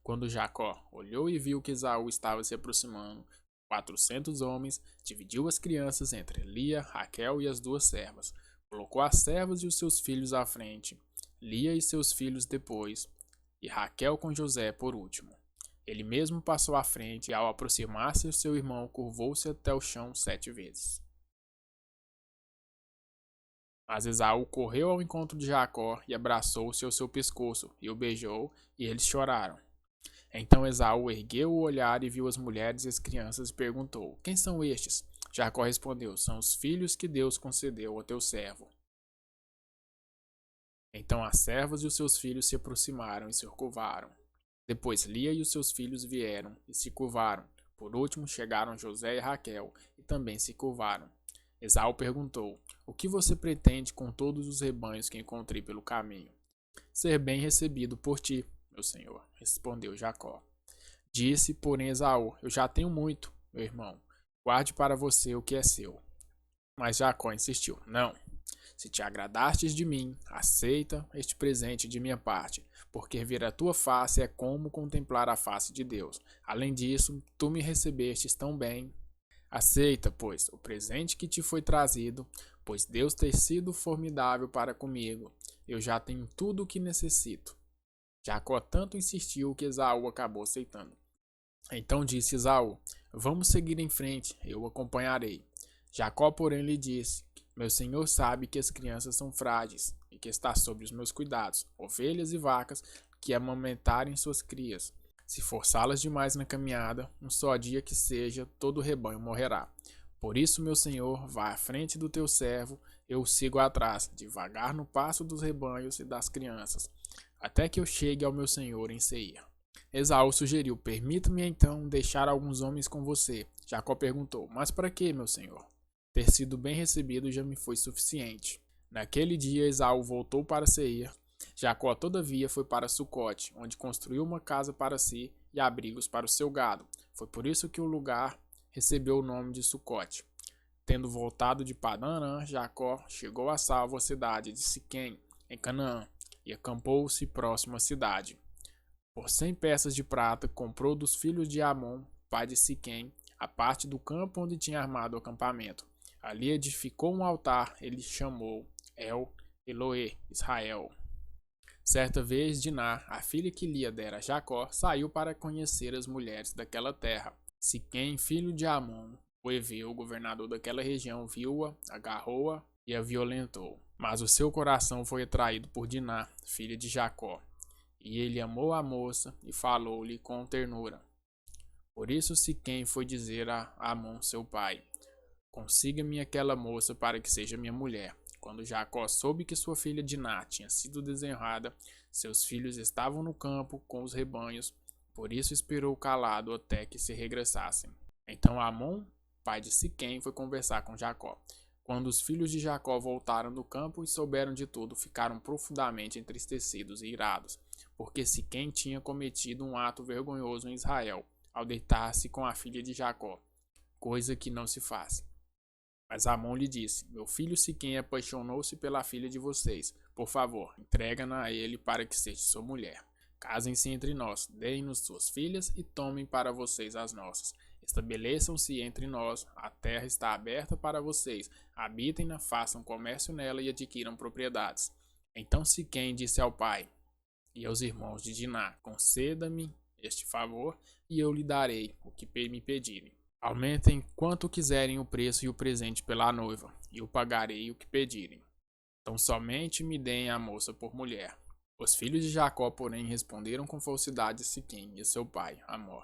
Quando Jacó olhou e viu que Esaú estava se aproximando, 400 homens, dividiu as crianças entre Lia, Raquel e as duas servas. Colocou as servas e os seus filhos à frente, Lia e seus filhos depois, e Raquel com José por último. Ele mesmo passou à frente e, ao aproximar-se, seu irmão curvou-se até o chão 7 vezes. Mas Esaú correu ao encontro de Jacó e abraçou-se ao seu pescoço e o beijou, e eles choraram. Então Esaú ergueu o olhar e viu as mulheres e as crianças e perguntou: Quem são estes? Jacó respondeu: São os filhos que Deus concedeu ao teu servo. Então as servas e os seus filhos se aproximaram e se curvaram. Depois Lia e os seus filhos vieram e se curvaram. Por último chegaram José e Raquel e também se curvaram. Esaú perguntou: O que você pretende com todos os rebanhos que encontrei pelo caminho? Ser bem recebido por ti, meu senhor, respondeu Jacó. Disse, porém, Esaú: Eu já tenho muito, meu irmão. Guarde para você o que é seu. Mas Jacó insistiu: Não. Se te agradastes de mim, aceita este presente de minha parte, porque ver a tua face é como contemplar a face de Deus. Além disso, tu me recebestes tão bem. Aceita, pois, o presente que te foi trazido, pois Deus tem sido formidável para comigo. Eu já tenho tudo o que necessito. Jacó tanto insistiu que Esaú acabou aceitando. Então disse Esaú: Vamos seguir em frente, eu o acompanharei. Jacó, porém, lhe disse: Meu senhor sabe que as crianças são frágeis e que está sob os meus cuidados, ovelhas e vacas que amamentarem suas crias. Se forçá-las demais na caminhada, um só dia que seja, todo o rebanho morrerá. Por isso, meu senhor, vá à frente do teu servo, eu o sigo atrás, devagar no passo dos rebanhos e das crianças, até que eu chegue ao meu senhor em Seir. Esaú sugeriu: Permita-me então deixar alguns homens com você. Jacó perguntou: Mas para que, meu senhor? Ter sido bem recebido já me foi suficiente. Naquele dia, Esaú voltou para Seir. Jacó, todavia, foi para Sucote, onde construiu uma casa para si e abrigos para o seu gado. Foi por isso que o lugar recebeu o nome de Sucote. Tendo voltado de Padã-Arã, Jacó chegou a salvo à cidade de Siquém, em Canaã, e acampou-se próximo à cidade. Por 100 peças de prata, comprou dos filhos de Amon, pai de Siquém, a parte do campo onde tinha armado o acampamento. Ali edificou um altar, ele chamou El Eloê Israel. Certa vez, Diná, a filha que Lia dera a Jacó, saiu para conhecer as mulheres daquela terra. Siquém, filho de Amon, o heveu, governador daquela região, viu-a, agarrou-a e a violentou. Mas o seu coração foi atraído por Diná, filha de Jacó. E ele amou a moça e falou-lhe com ternura. Por isso Siquém foi dizer a Amon, seu pai: Consiga-me aquela moça para que seja minha mulher. Quando Jacó soube que sua filha Diná tinha sido desenterrada, seus filhos estavam no campo com os rebanhos, por isso esperou calado até que se regressassem. Então Amon, pai de Siquém, foi conversar com Jacó. Quando os filhos de Jacó voltaram do campo e souberam de tudo, ficaram profundamente entristecidos e irados, porque Siquém tinha cometido um ato vergonhoso em Israel, ao deitar-se com a filha de Jacó, coisa que não se faz. Mas Amon lhe disse: Meu filho Siquém apaixonou-se pela filha de vocês. Por favor, entrega-na a ele para que seja sua mulher. Casem-se entre nós, deem-nos suas filhas e tomem para vocês as nossas. Estabeleçam-se entre nós, a terra está aberta para vocês. Habitem-na, façam comércio nela e adquiram propriedades. Então Siquém disse ao pai e aos irmãos de Diná: Conceda-me este favor e eu lhe darei o que me pedirem. Aumentem quanto quiserem o preço e o presente pela noiva, e eu pagarei o que pedirem. Então somente me deem a moça por mulher. Os filhos de Jacó, porém, responderam com falsidade a Siquém e a seu pai, Amor.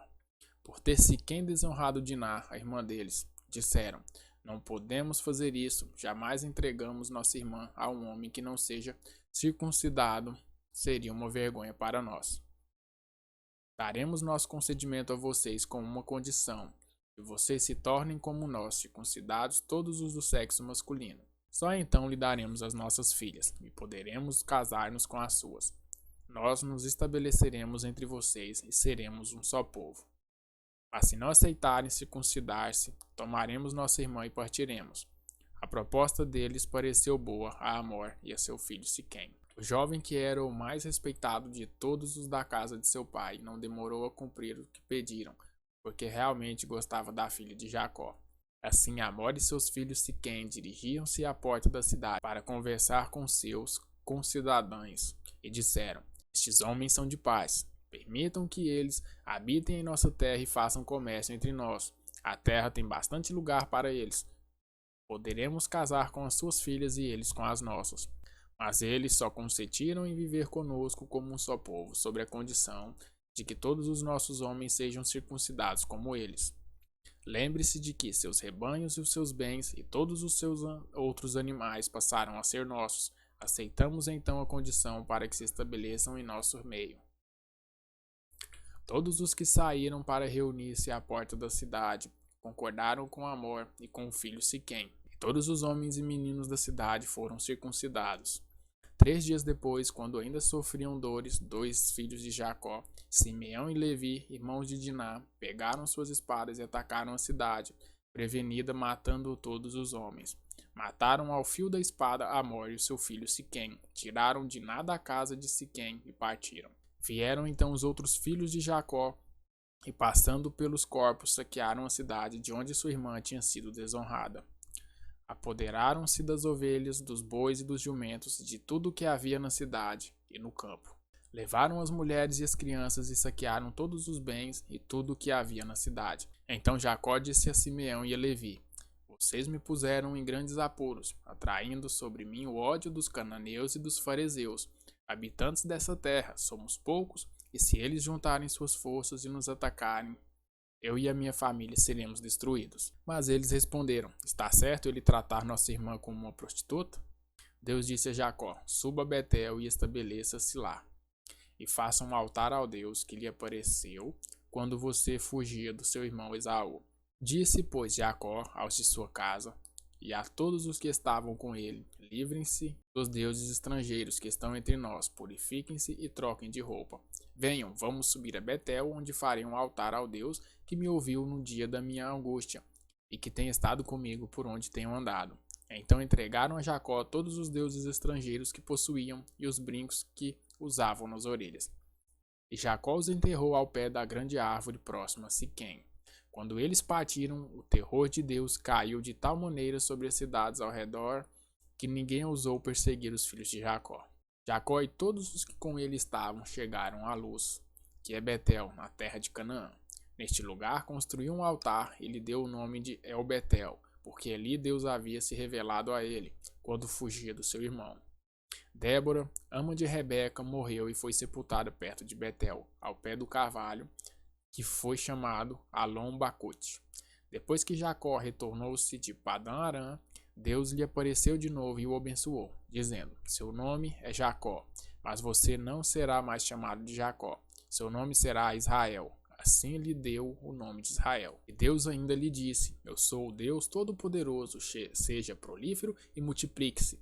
Por ter Siquém desonrado Diná, a irmã deles, disseram: Não podemos fazer isso, jamais entregamos nossa irmã a um homem que não seja circuncidado, seria uma vergonha para nós. Daremos nosso concedimento a vocês com uma condição: que vocês se tornem como nós, circuncidados todos os do sexo masculino. Só então lhe daremos as nossas filhas, e poderemos casar-nos com as suas. Nós nos estabeleceremos entre vocês e seremos um só povo. Mas se não aceitarem circuncidar-se, tomaremos nossa irmã e partiremos. A proposta deles pareceu boa a Amor e a seu filho Siquém. O jovem, que era o mais respeitado de todos os da casa de seu pai, não demorou a cumprir o que pediram, porque realmente gostava da filha de Jacó. Assim, Hamor e seus filhos Siquém dirigiam-se à porta da cidade para conversar com seus concidadãos e disseram: Estes homens são de paz. Permitam que eles habitem em nossa terra e façam comércio entre nós. A terra tem bastante lugar para eles. Poderemos casar com as suas filhas e eles com as nossas. Mas eles só consentiram em viver conosco como um só povo, sob a condição de que todos os nossos homens sejam circuncidados como eles. Lembre-se de que seus rebanhos e os seus bens e todos os seus outros animais passaram a ser nossos. Aceitamos então a condição para que se estabeleçam em nosso meio. Todos os que saíram para reunir-se à porta da cidade concordaram com Hamor e com o filho Siquém. E todos os homens e meninos da cidade foram circuncidados. 3 dias depois, quando ainda sofriam dores, 2 filhos de Jacó, Simeão e Levi, irmãos de Diná, pegaram suas espadas e atacaram a cidade, prevenida, matando todos os homens. Mataram ao fio da espada Hamor e o seu filho Siquém, tiraram Diná da casa de Siquém e partiram. Vieram então os outros filhos de Jacó e, passando pelos corpos, saquearam a cidade de onde sua irmã tinha sido desonrada. Apoderaram-se das ovelhas, dos bois e dos jumentos, de tudo o que havia na cidade e no campo. Levaram as mulheres e as crianças e saquearam todos os bens e tudo o que havia na cidade. Então Jacó disse a Simeão e a Levi: Vocês me puseram em grandes apuros, atraindo sobre mim o ódio dos cananeus e dos fariseus, habitantes dessa terra. Somos poucos, e se eles juntarem suas forças e nos atacarem, eu e a minha família seremos destruídos. Mas eles responderam: Está certo ele tratar nossa irmã como uma prostituta? Deus disse a Jacó: Suba a Betel e estabeleça-se lá, e faça um altar ao Deus que lhe apareceu quando você fugia do seu irmão Esaú. Disse, pois, Jacó aos de sua casa e a todos os que estavam com ele: Livrem-se dos deuses estrangeiros que estão entre nós, purifiquem-se e troquem de roupa. Venham, vamos subir a Betel, onde farei um altar ao Deus que me ouviu no dia da minha angústia e que tem estado comigo por onde tenho andado. Então entregaram a Jacó todos os deuses estrangeiros que possuíam e os brincos que usavam nas orelhas. E Jacó os enterrou ao pé da grande árvore próxima a Siquém. Quando eles partiram, o terror de Deus caiu de tal maneira sobre as cidades ao redor que ninguém ousou perseguir os filhos de Jacó. Jacó e todos os que com ele estavam chegaram à Luz, que é Betel, na terra de Canaã. Neste lugar construiu um altar e lhe deu o nome de El-Betel, porque ali Deus havia se revelado a ele, quando fugia do seu irmão. Débora, ama de Rebeca, morreu e foi sepultada perto de Betel, ao pé do carvalho, que foi chamado Alon-Bacote. Depois que Jacó retornou-se de Padã-Arã, Deus lhe apareceu de novo e o abençoou, dizendo: Seu nome é Jacó, mas você não será mais chamado de Jacó. Seu nome será Israel. Assim lhe deu o nome de Israel. E Deus ainda lhe disse: Eu sou o Deus Todo-Poderoso, seja prolífero e multiplique-se.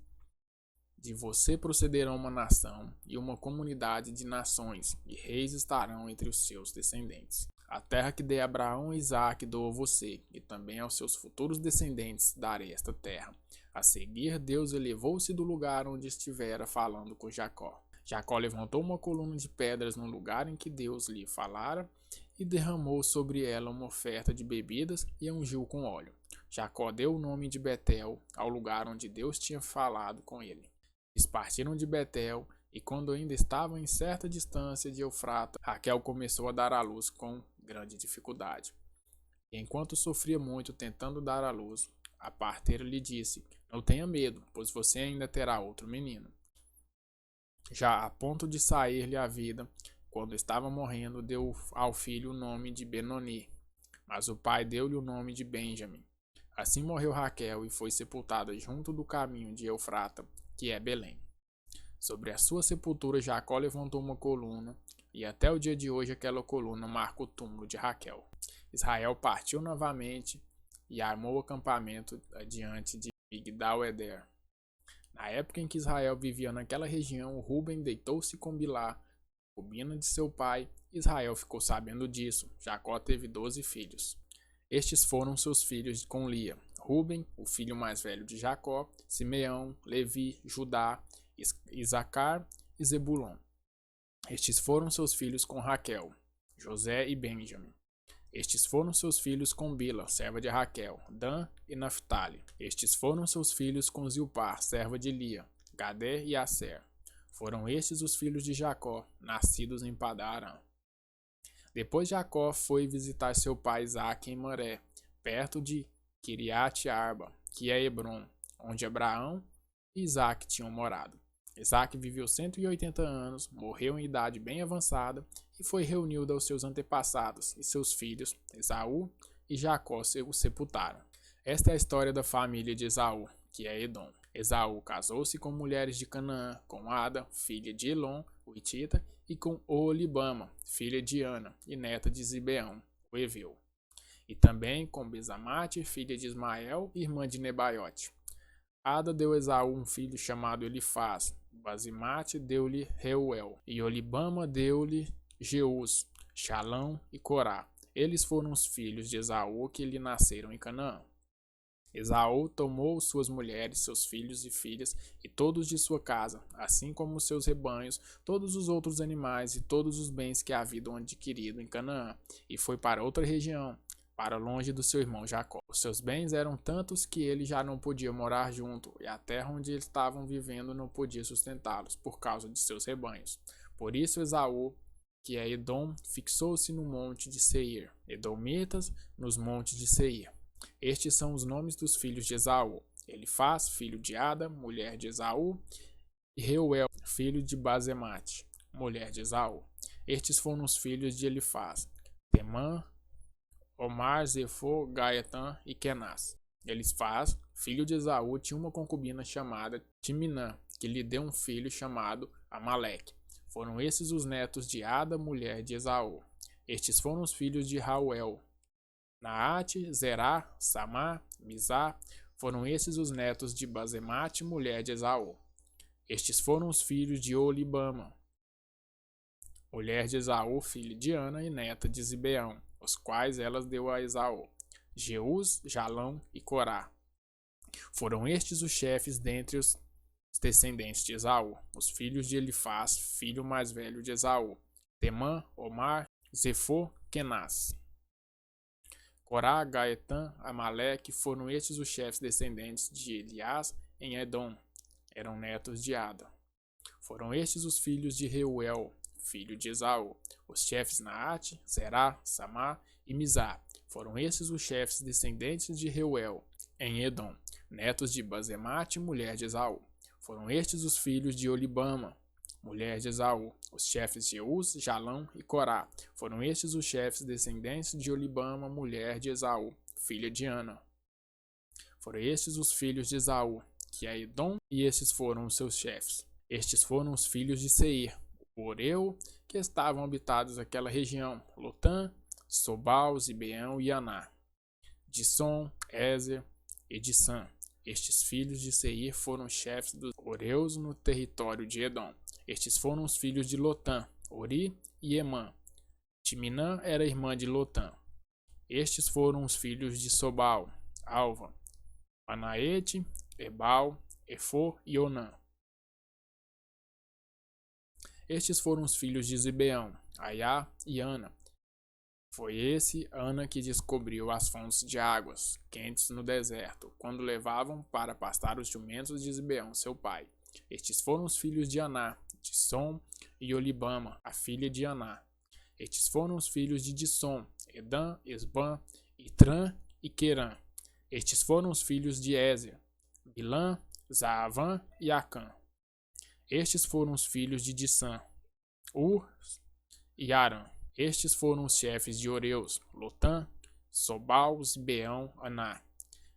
De você procederão uma nação e uma comunidade de nações, e reis estarão entre os seus descendentes. A terra que dei a Abraão e Isaque dou a você, e também aos seus futuros descendentes darei esta terra. A seguir, Deus elevou-se do lugar onde estivera falando com Jacó. Jacó levantou uma coluna de pedras no lugar em que Deus lhe falara, e derramou sobre ela uma oferta de bebidas e a ungiu com óleo. Jacó deu o nome de Betel ao lugar onde Deus tinha falado com ele. Eles partiram de Betel, e quando ainda estavam em certa distância de Eufrata, Raquel começou a dar à luz com grande dificuldade. E enquanto sofria muito tentando dar à luz, a parteira lhe disse: Não tenha medo, pois você ainda terá outro menino. Já a ponto de sair-lhe a vida, quando estava morrendo, deu ao filho o nome de Benoni, mas o pai deu-lhe o nome de Benjamim. Assim morreu Raquel e foi sepultada junto do caminho de Eufrata, que é Belém. Sobre a sua sepultura, Jacó levantou uma coluna, e até o dia de hoje aquela coluna marca o túmulo de Raquel. Israel partiu novamente e armou o acampamento diante de Migdal-Eder. Na época em que Israel vivia naquela região, Ruben deitou-se com Bilá, concubina de seu pai. Israel ficou sabendo disso. Jacó teve 12 filhos. Estes foram seus filhos com Lia: Ruben, o filho mais velho de Jacó, Simeão, Levi, Judá, Isacar e Zebulon. Estes foram seus filhos com Raquel, José e Benjamim. Estes foram seus filhos com Bila, serva de Raquel, Dan e Naphtali. Estes foram seus filhos com Zilpar, serva de Lia, Gadé e Asser. Foram estes os filhos de Jacó, nascidos em Padã-Arã. Depois Jacó foi visitar seu pai Isaque em Moré, perto de Quiriate-Arba, que é Hebron, onde Abraão e Isaque tinham morado. Isaque viveu 180 anos, morreu em idade bem avançada e foi reunido aos seus antepassados, e seus filhos, Esaú e Jacó, o sepultaram. Esta é a história da família de Esaú, que é Edom. Esaú casou-se com mulheres de Canaã, com Ada, filha de Elon, o Hitita, e com Oholibama, filha de Ana e neta de Zibeão, o Eveu. E também com Besamate, filha de Ismael, irmã de Nebaiote. Ada deu a Esaú um filho chamado Elifaz, Basimate deu-lhe Reuel, e Olibama deu-lhe Jeus, Shalão e Corá. Eles foram os filhos de Esaú que lhe nasceram em Canaã. Esaú tomou suas mulheres, seus filhos e filhas, e todos de sua casa, assim como os seus rebanhos, todos os outros animais e todos os bens que haviam adquirido em Canaã, e foi para outra região, para longe do seu irmão Jacó. Os seus bens eram tantos que ele já não podia morar junto, e a terra onde eles estavam vivendo não podia sustentá-los, por causa de seus rebanhos. Por isso Esaú, que é Edom, fixou-se no monte de Seir, Edomitas nos montes de Seir. Estes são os nomes dos filhos de Esaú: Elifaz, filho de Ada, mulher de Esaú, e Reuel, filho de Basemate, mulher de Esaú. Estes foram os filhos de Elifaz: Temã, Omar, Zefô, Gaetã e Kenaz. Elifaz, filho de Esaú, tinha uma concubina chamada Timinã, que lhe deu um filho chamado Amaleque. Foram esses os netos de Ada, mulher de Esaú. Estes foram os filhos de Rauel: Naate, Zerá, Samá, Mizá. Foram esses os netos de Basemate, mulher de Esaú. Estes foram os filhos de Olibama, mulher de Esaú, filha de Ana e neta de Zibeão, os quais elas deu a Esaú: Jeus, Jalão e Corá. Foram estes os chefes dentre os descendentes de Esaú, os filhos de Elifaz, filho mais velho de Esaú: Temã, Omar, Zefô, Kenaz. Corá, Gaetã, Amaleque. Foram estes os chefes descendentes de Elias em Edom, eram netos de Ada. Foram estes os filhos de Reuel, filho de Esaú, os chefes Naate, Zerá, Samá e Mizá. Foram estes os chefes descendentes de Reuel em Edom, netos de Basemate, mulher de Esaú. Foram estes os filhos de Olibama, mulher de Esaú, os chefes Jeus, Jalão e Corá. Foram estes os chefes descendentes de Olibama, mulher de Esaú, filha de Ana. Foram estes os filhos de Esaú, que é Edom, e estes foram os seus chefes. Estes foram os filhos de Seir, o Oreu, que estavam habitados naquela região: Lotã, Sobal, Zibeão e Aná, Dissom, Ézer e Dissã. Estes filhos de Seir foram chefes dos Oreus no território de Edom. Estes foram os filhos de Lotã, Ori e Emã. Timinã era irmã de Lotã. Estes foram os filhos de Sobal, Alva, Anaete, Ebal, Efô e Onã. Estes foram os filhos de Zibeão, Aiá e Ana. Foi esse Ana que descobriu as fontes de águas quentes no deserto, quando levavam para pastar os jumentos de Zibeão, seu pai. Estes foram os filhos de Aná, Dissom e Olibama, a filha de Aná. Estes foram os filhos de Dissom, Edã, Esbã, Itrã e Querã. Estes foram os filhos de Ézer, Bilã, Zaavã e Acã. Estes foram os filhos de Dissã, Ur e Arã. Estes foram os chefes de Oreus: Lotã, Sobal, Zibeão, Aná,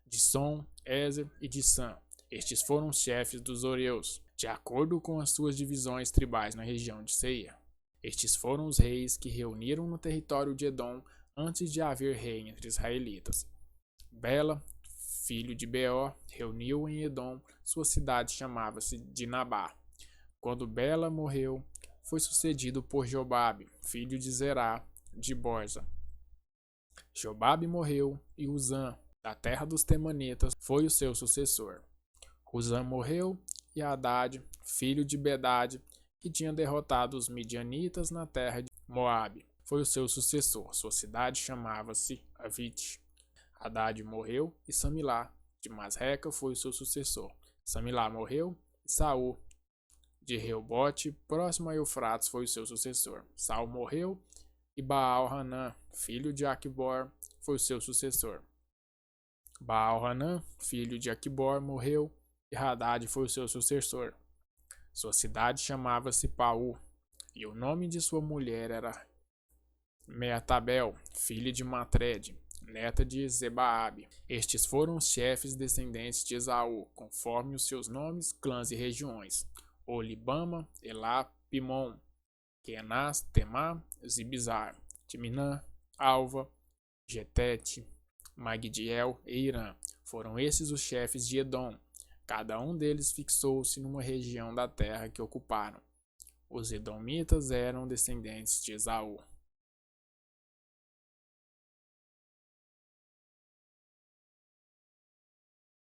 Dissom, Ézer e Dissã. Estes foram os chefes dos Oreus, de acordo com as suas divisões tribais na região de Seir. Estes foram os reis que reuniram no território de Edom antes de haver rei entre israelitas. Bela, filho de Beor, reuniu em Edom, sua cidade chamava-se Dinabá. Quando Bela morreu, foi sucedido por Jobabe, filho de Zerá, de Borza. Jobabe morreu e Uzã, da terra dos Temanitas, foi o seu sucessor. Uzã morreu e Hadad, filho de Bedade, que tinha derrotado os midianitas na terra de Moabe. Foi o seu sucessor. Sua cidade chamava-se Avite. Hadad morreu e Samilá de Masreca foi o seu sucessor. Samilá morreu e Saul de Reobote, próximo a Eufrates, foi o seu sucessor. Saul morreu e Baal-Hanã, filho de Aquibor, foi o seu sucessor. Baal-Hanã, filho de Aquibor, morreu e Hadad foi o seu sucessor. Sua cidade chamava-se Paú, e o nome de sua mulher era Meatabel, filha de Matred, neta de Zebaabe. Estes foram os chefes descendentes de Esaú, conforme os seus nomes, clãs e regiões: Olibama, Elá, Pimon, Kenaz, Temá, Zibizar, Timnã, Alva, Getete, Magdiel e Irã. Foram esses os chefes de Edom. Cada um deles fixou-se numa região da terra que ocuparam. Os edomitas eram descendentes de Esaú.